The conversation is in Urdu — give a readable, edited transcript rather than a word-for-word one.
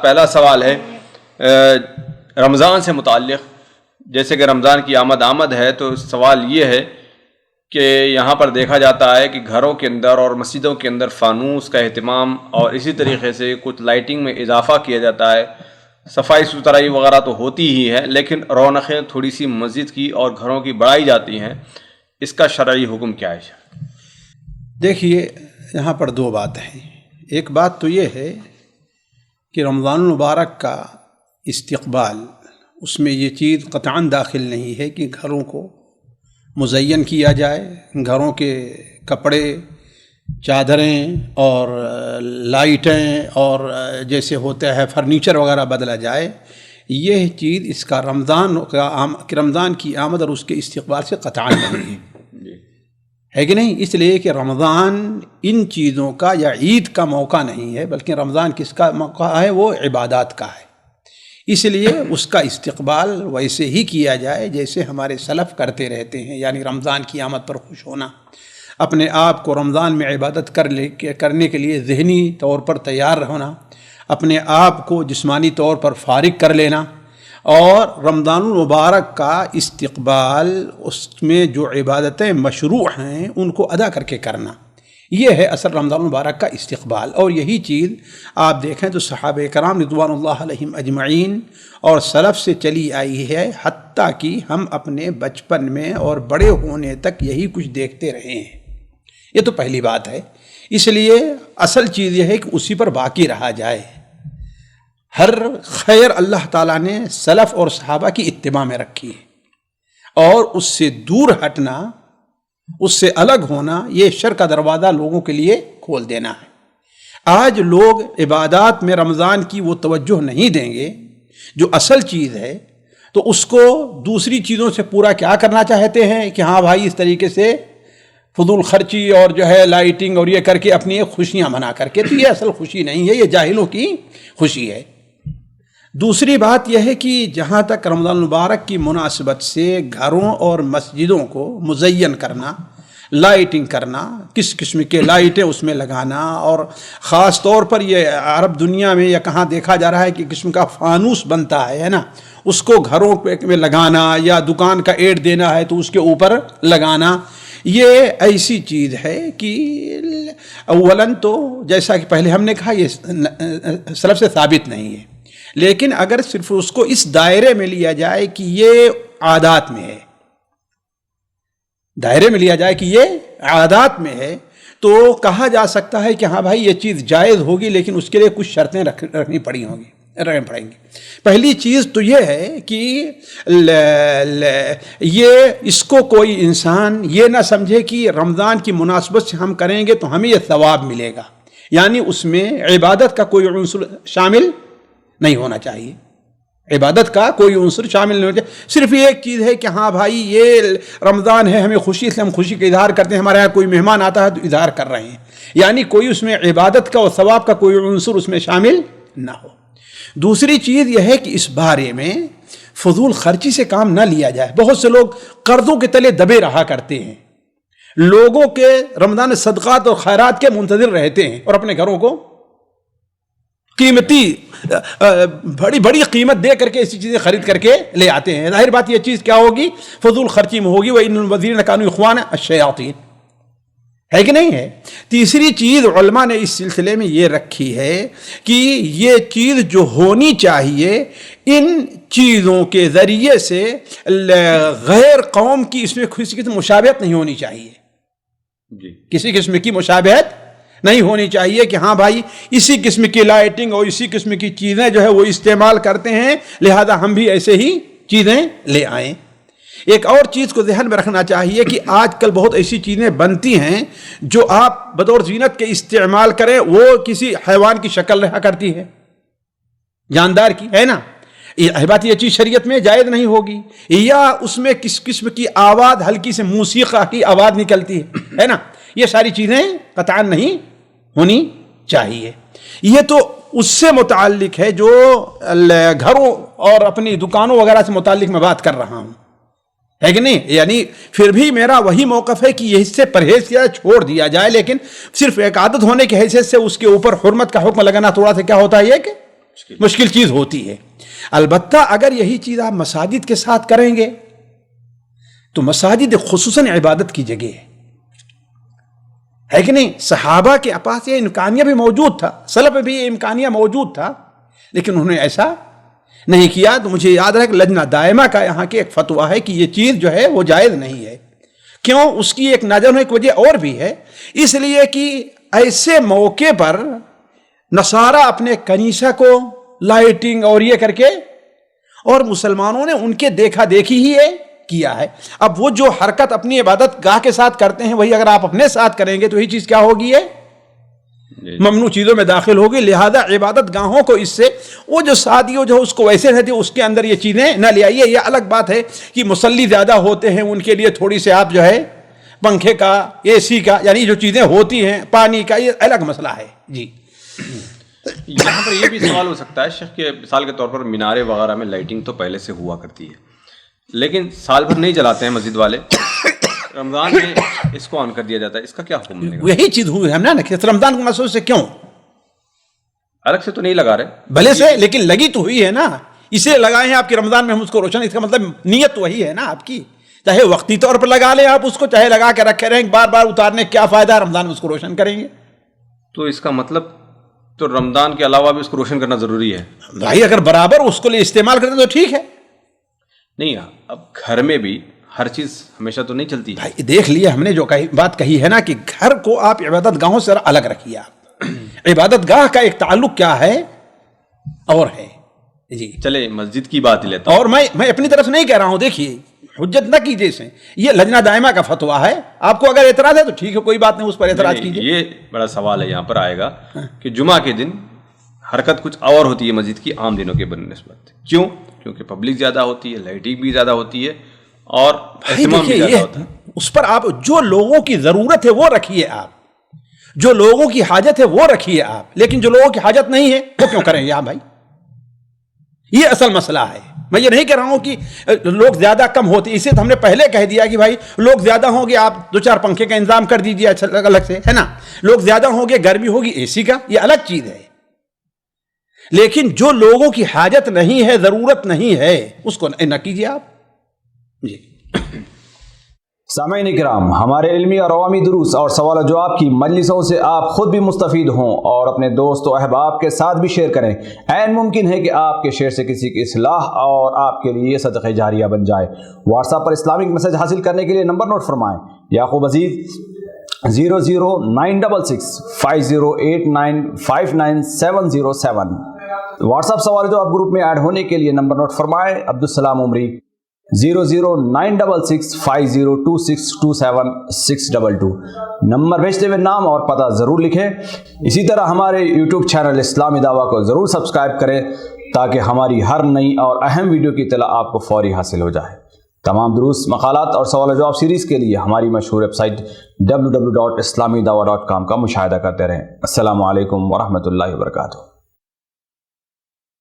پہلا سوال ہے رمضان سے متعلق. جیسے کہ رمضان کی آمد ہے تو سوال یہ ہے کہ یہاں پر دیکھا جاتا ہے کہ گھروں کے اندر اور مسجدوں کے اندر فانوس کا اہتمام اور اسی طریقے سے کچھ لائٹنگ میں اضافہ کیا جاتا ہے. صفائی ستھرائی وغیرہ تو ہوتی ہی ہے لیکن رونقیں تھوڑی سی مسجد کی اور گھروں کی بڑھائی جاتی ہیں. اس کا شرعی حکم کیا ہے؟ دیکھیے یہاں پر دو باتیں ہیں. ایک بات تو یہ ہے کہ رمضان المبارک کا استقبال، اس میں یہ چیز قطعاً داخل نہیں ہے کہ گھروں کو مزین کیا جائے، گھروں کے کپڑے، چادریں اور لائٹیں اور جیسے ہوتا ہے فرنیچر وغیرہ بدلا جائے. یہ چیز اس کا رمضان کی آمد اور اس کے استقبال سے قطعاً نہیں ہے کہ نہیں. اس لیے کہ رمضان ان چیزوں کا یا عید کا موقع نہیں ہے، بلکہ رمضان کس کا موقع ہے؟ وہ عبادات کا ہے. اس لیے اس کا استقبال ویسے ہی کیا جائے جیسے ہمارے سلف کرتے رہتے ہیں، یعنی رمضان کی آمد پر خوش ہونا، اپنے آپ کو رمضان میں عبادت کرنے کے لیے ذہنی طور پر تیار ہونا، اپنے آپ کو جسمانی طور پر فارغ کر لینا، اور رمضان المبارک کا استقبال، اس میں جو عبادتیں مشروع ہیں ان کو ادا کر کے کرنا. یہ ہے اصل رمضان المبارک کا استقبال. اور یہی چیز آپ دیکھیں تو صحابہ کرام رضوان اللہ علیہم اجمعین اور سلف سے چلی آئی ہے، حتیٰ کہ ہم اپنے بچپن میں اور بڑے ہونے تک یہی کچھ دیکھتے رہے ہیں. یہ تو پہلی بات ہے. اس لیے اصل چیز یہ ہے کہ اسی پر باقی رہا جائے. ہر خیر اللہ تعالیٰ نے سلف اور صحابہ کی اتباع میں رکھی ہے، اور اس سے دور ہٹنا، اس سے الگ ہونا، یہ شر کا دروازہ لوگوں کے لیے کھول دینا ہے. آج لوگ عبادات میں رمضان کی وہ توجہ نہیں دیں گے جو اصل چیز ہے، تو اس کو دوسری چیزوں سے پورا کیا کرنا چاہتے ہیں کہ ہاں بھائی اس طریقے سے فضول خرچی اور جو ہے لائٹنگ اور یہ کر کے اپنی خوشیاں منا کر کے. تو یہ اصل خوشی نہیں ہے، یہ جاہلوں کی خوشی ہے. دوسری بات یہ ہے کہ جہاں تک رمضان المبارک کی مناسبت سے گھروں اور مسجدوں کو مزین کرنا، لائٹنگ کرنا، کس قسم کے لائٹیں اس میں لگانا، اور خاص طور پر یہ عرب دنیا میں یا کہاں دیکھا جا رہا ہے کہ قسم کا فانوس بنتا ہے نا، اس کو گھروں میں لگانا، یا دکان کا ایڈ دینا ہے تو اس کے اوپر لگانا. یہ ایسی چیز ہے کہ اولاً تو جیسا کہ پہلے ہم نے کہا یہ سلف سے ثابت نہیں ہے، لیکن اگر صرف اس کو اس دائرے میں لیا جائے کہ یہ عادات میں ہے، دائرے میں لیا جائے کہ یہ عادات میں ہے، تو کہا جا سکتا ہے کہ ہاں بھائی یہ چیز جائز ہوگی، لیکن اس کے لیے کچھ شرطیں رکھنی پڑیں گی. پہلی چیز تو یہ ہے کہ یہ اس کو کوئی انسان یہ نہ سمجھے کہ رمضان کی مناسبت سے ہم کریں گے تو ہمیں یہ ثواب ملے گا، یعنی اس میں عبادت کا کوئی عنصر شامل نہیں ہونا چاہیے. عبادت کا کوئی عنصر شامل نہیں ہونا چاہیے. صرف یہ ایک چیز ہے کہ ہاں بھائی یہ رمضان ہے، ہمیں خوشی سے ہم خوشی کا اظہار کرتے ہیں، ہمارے یہاں کوئی مہمان آتا ہے تو اظہار کر رہے ہیں، یعنی کوئی اس میں عبادت کا اور ثواب کا کوئی عنصر اس میں شامل نہ ہو. دوسری چیز یہ ہے کہ اس بارے میں فضول خرچی سے کام نہ لیا جائے. بہت سے لوگ قرضوں کے تلے دبے رہا کرتے ہیں، لوگوں کے رمضان صدقات اور خیرات کے منتظر رہتے ہیں، اور اپنے گھروں کو قیمتی بڑی بڑی قیمت دے کر کے ایسی چیزیں خرید کر کے لے آتے ہیں. ظاہر بات یہ چیز کیا ہوگی؟ فضول خرچی میں ہوگی. وَإِنَّ الْوَزِيرِينَ كَانُوا إِخْوَانَ الشَّيَاطِينِ، ہے کہ نہیں ہے؟ تیسری چیز علماء نے اس سلسلے میں یہ رکھی ہے کہ یہ چیز جو ہونی چاہیے، ان چیزوں کے ذریعے سے غیر قوم کی اس میں کسی قسم مشابہت نہیں ہونی چاہیے. کسی قسم کی مشابہت نہیں ہونی چاہیے کہ ہاں بھائی اسی قسم کی لائٹنگ اور اسی قسم کی چیزیں جو ہے وہ استعمال کرتے ہیں، لہذا ہم بھی ایسے ہی چیزیں لے آئیں. ایک اور چیز کو ذہن میں رکھنا چاہیے کہ آج کل بہت ایسی چیزیں بنتی ہیں جو آپ بطور زینت کے استعمال کریں، وہ کسی حیوان کی شکل رہا کرتی ہے، جاندار کی، ہے نا. بات یہ چیز شریعت میں جائز نہیں ہوگی. یا اس میں کس قسم کی آواز، ہلکی سے موسیقی کی آواز نکلتی ہے نا. یہ ساری چیزیں قطعاً نہیں ہونی چاہیے. یہ تو اس سے متعلق ہے جو گھروں اور اپنی دکانوں وغیرہ سے متعلق میں بات کر رہا ہوں، ہے کہ نہیں؟ یعنی پھر بھی میرا وہی موقف ہے کہ یہ اس سے پرہیز کیا چھوڑ دیا جائے، لیکن صرف ایک عادت ہونے کی حیثیت سے اس کے اوپر حرمت کا حکم لگانا تھوڑا سا کیا ہوتا ہے یہ کہ مشکل چیز ہوتی ہے. البتہ اگر یہی چیز آپ مساجد کے ساتھ کریں گے تو مساجد خصوصاً عبادت کی جگہ ہے کہ نہیں. صحابہ کے پاس یہ امکانیہ بھی موجود تھا, سلف میں بھی یہ امکانیہ موجود تھا, لیکن انہوں نے ایسا نہیں کیا. تو مجھے یاد ہے کہ لجنہ دائمہ کا یہاں کے ایک فتویٰ ہے کہ یہ چیز جو ہے وہ جائز نہیں ہے. کیوں؟ اس کی ایک نظر ایک وجہ اور بھی ہے, اس لیے کہ ایسے موقع پر نصارہ اپنے کنیسہ کو لائٹنگ اور یہ کر کے, اور مسلمانوں نے ان کے دیکھا دیکھی ہی کیا ہے. اب وہ جو حرکت اپنی عبادت گاہ کے ساتھ کرتے ہیں وہی اگر آپ اپنے ساتھ کریں گے تو یہی چیز کیا ہوگی, ہے ممنوع چیزوں میں داخل ہوگی. لہذا عبادت گاہوں کو اس سے وہ جو سادیوں جو اس کو ویسے رہتی ہے اس کے اندر یہ چیزیں نہ لے آئیے. یہ الگ بات ہے کہ مصلی زیادہ ہوتے ہیں ان کے لیے تھوڑی سے آپ جو ہے پنکھے کا, اے سی کا, یعنی جو چیزیں ہوتی ہیں پانی کا, یہ الگ مسئلہ ہے. جی یہاں پر یہ بھی سوال ہو سکتا ہے شیخ کہ مثال کے طور پر مینارے وغیرہ میں لائٹنگ تو پہلے سے ہوا کرتی ہے, لیکن سال بھر نہیں جلاتے ہیں مسجد والے, رمضان میں اس کو آن کر دیا جاتا ہے, اس کا کیا حکم ہے؟ یہی چیز ہوئی ہم نے کہ رمضان کے مسئلے سے کیوں الگ سے تو نہیں لگا رہے, بھلے سے, لیکن لگی تو ہوئی ہے نا, اسے لگائے ہیں آپ کی رمضان میں ہم اس کو روشن, اس کا مطلب نیت تو وہی ہے نا آپ کی. چاہے وقتی طور پر لگا لیں آپ اس کو, چاہے لگا کے رکھے رہیں, بار بار اتارنے کیا فائدہ ہے, رمضان میں اس کو روشن کریں گے. تو اس کا مطلب تو رمضان کے علاوہ بھی اس کو روشن کرنا ضروری ہے بھائی. اگر برابر اس کو لیے استعمال کرتے تو ٹھیک ہے. نہیں, اب گھر میں بھی ہر چیز ہمیشہ تو نہیں چلتی بھائی. دیکھ لیے ہم نے جو بات کہی ہے نا کہ گھر کو آپ عبادت گاہوں سے الگ رکھیے. آپ عبادت گاہ کا ایک تعلق کیا ہے اور ہے. جی چلے مسجد کی بات ہی لیتا ہوں, اور میں اپنی طرف سے نہیں کہہ رہا ہوں, دیکھیے حجت نہ کیجیے سے, یہ لجنہ دائمہ کا فتویٰ ہے. آپ کو اگر اعتراض ہے تو ٹھیک ہے, کوئی بات نہیں, اس پر اعتراض کیجیے. یہ بڑا سوال ہے یہاں پر آئے گا کہ جمعہ کے دن حرکت کچھ اور ہوتی ہے مسجد کی عام دنوں کے بنسبت. کیوں؟ کیونکہ پبلک زیادہ ہوتی ہے, لائٹنگ بھی زیادہ ہوتی ہے, اور اہتمام بھی زیادہ ہوتا ہے. اس پر آپ جو لوگوں کی ضرورت ہے وہ رکھیے, آپ جو لوگوں کی حاجت ہے وہ رکھیے آپ, لیکن جو لوگوں کی حاجت نہیں ہے وہ کیوں کریں گے آپ بھائی. یہ اصل مسئلہ ہے. میں یہ نہیں کہہ رہا ہوں کہ لوگ زیادہ کم ہوتے, اسے تو ہم نے پہلے کہہ دیا کہ بھائی لوگ زیادہ ہوں گے, آپ 2-4 پنکھے کا انتظام کر دیجیے الگ سے, ہے نا. لوگ زیادہ ہوں گے, گرمی ہوگی, اے سی کا, یہ الگ چیز ہے. لیکن جو لوگوں کی حاجت نہیں ہے, ضرورت نہیں ہے, اس کو نہ کیجیے آپ. جی سامعین کرام, ہمارے علمی اور عوامی دروس اور سوال و جواب کی مجلسوں سے آپ خود بھی مستفید ہوں اور اپنے دوست و احباب کے ساتھ بھی شیئر کریں. عین ممکن ہے کہ آپ کے شیئر سے کسی کی اصلاح اور آپ کے لیے صدقہ جاریہ بن جائے. واٹس ایپ پر اسلامک میسج حاصل کرنے کے لیے نمبر نوٹ فرمائیں: یعقوب عزیز 00966 5089595707. واٹس ایپ سوال جو آپ گروپ میں ایڈ ہونے کے لیے نمبر نوٹ فرمائیں: عبدالسلام عمری 00966 502627 نمبر بھیجتے ہوئے نام اور پتہ ضرور لکھیں. اسی طرح ہمارے یوٹیوب چینل اسلامی دعویٰ کو ضرور سبسکرائب کریں تاکہ ہماری ہر نئی اور اہم ویڈیو کی اطلاع آپ کو فوری حاصل ہو جائے. تمام دروس، مقالات اور سوال و جواب سیریز کے لیے ہماری مشہور ویب سائٹ www.islamidawah.com کا مشاہدہ کرتے رہیں. السلام علیکم ورحمۃ اللہ وبرکاتہ.